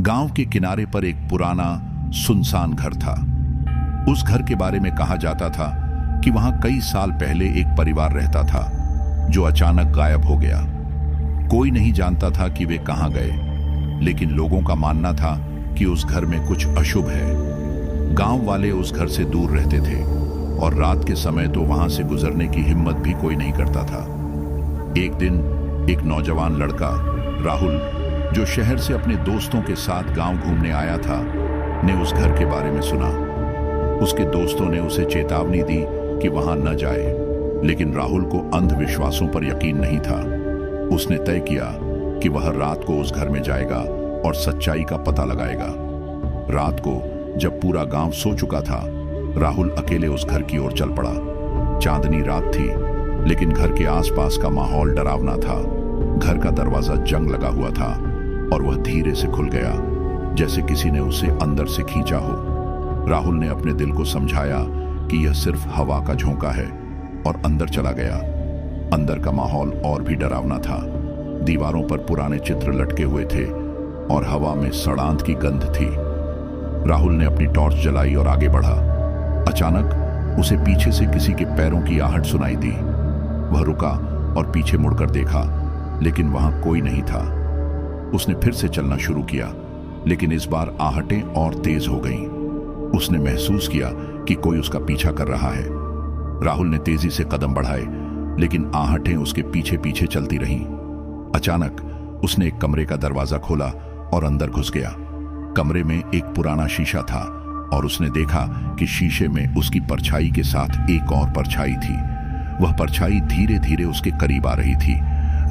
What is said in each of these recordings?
गांव के किनारे पर एक पुराना सुनसान घर था। उस घर के बारे में कहा जाता था कि वहां कई साल पहले एक परिवार रहता था जो अचानक गायब हो गया। कोई नहीं जानता था कि वे कहां गए, लेकिन लोगों का मानना था कि उस घर में कुछ अशुभ है। गांव वाले उस घर से दूर रहते थे और रात के समय तो वहां से गुजरने की हिम्मत भी कोई नहीं करता था। एक दिन एक नौजवान लड़का राहुल, जो शहर से अपने दोस्तों के साथ गांव घूमने आया था, ने उस घर के बारे में सुना। उसके दोस्तों ने उसे चेतावनी दी कि वहां न जाए, लेकिन राहुल को अंधविश्वासों पर यकीन नहीं था। उसने तय किया कि वह रात को उस घर में जाएगा और सच्चाई का पता लगाएगा। रात को जब पूरा गांव सो चुका था, राहुल अकेले उस घर की ओर चल पड़ा। चांदनी रात थी, लेकिन घर के आसपास का माहौल डरावना था। घर का दरवाजा जंग लगा हुआ था और वह धीरे से खुल गया, जैसे किसी ने उसे अंदर से खींचा हो। राहुल ने अपने दिल को समझाया कि यह सिर्फ हवा का झोंका है और अंदर चला गया। अंदर का माहौल और भी डरावना था। दीवारों पर पुराने चित्र लटके हुए थे और हवा में सड़ांत की गंध थी। राहुल ने अपनी टॉर्च जलाई और आगे बढ़ा। अचानक उसे पीछे से किसी के पैरों की आहट सुनाई दी। वह रुका और पीछे मुड़कर देखा, लेकिन वहां कोई नहीं था। उसने फिर से चलना शुरू किया, लेकिन इस बार आहटें और तेज हो गईं। उसने महसूस किया कि कोई उसका पीछा कर रहा है। राहुल ने तेजी से कदम बढ़ाए, लेकिन आहटें उसके पीछे पीछे चलती रहीं। अचानक उसने एक कमरे का दरवाजा खोला और अंदर घुस गया। कमरे में एक पुराना शीशा था और उसने देखा कि शीशे में उसकी परछाई के साथ एक और परछाई थी। वह परछाई धीरे धीरे उसके करीब आ रही थी।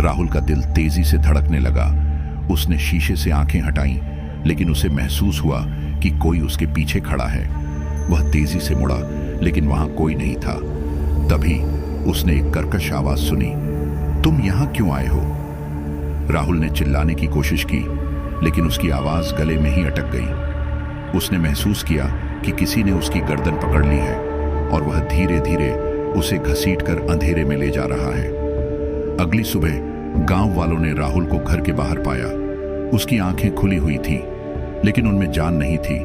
राहुल का दिल तेजी से धड़कने लगा। उसने शीशे से आंखें हटाईं, लेकिन उसे महसूस हुआ कि कोई उसके पीछे खड़ा है। वह तेजी से मुड़ा, लेकिन वहां कोई नहीं था। तभी उसने एक कर्कश आवाज सुनी, तुम यहां क्यों आए हो? राहुल ने चिल्लाने की कोशिश की, लेकिन उसकी आवाज गले में ही अटक गई। उसने महसूस किया कि किसी ने उसकी गर्दन पकड़ ली है और वह धीरे धीरे उसे घसीटकर अंधेरे में ले जा रहा है। अगली सुबह गांव वालों ने राहुल को घर के बाहर पाया। उसकी आंखें खुली हुई थी, लेकिन उनमें जान नहीं थी।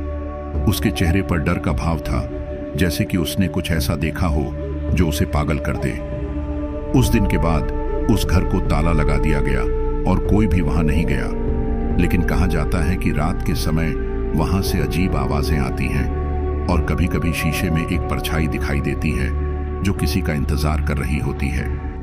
उसके चेहरे पर डर का भाव था, जैसे कि उसने कुछ ऐसा देखा हो जो उसे पागल कर दे। उस दिन के बाद उस घर को ताला लगा दिया गया और कोई भी वहां नहीं गया। लेकिन कहा जाता है कि रात के समय वहां से अजीब आवाजें आती हैं और कभी-कभी शीशे में एक परछाई दिखाई देती है जो किसी का इंतजार कर रही होती है।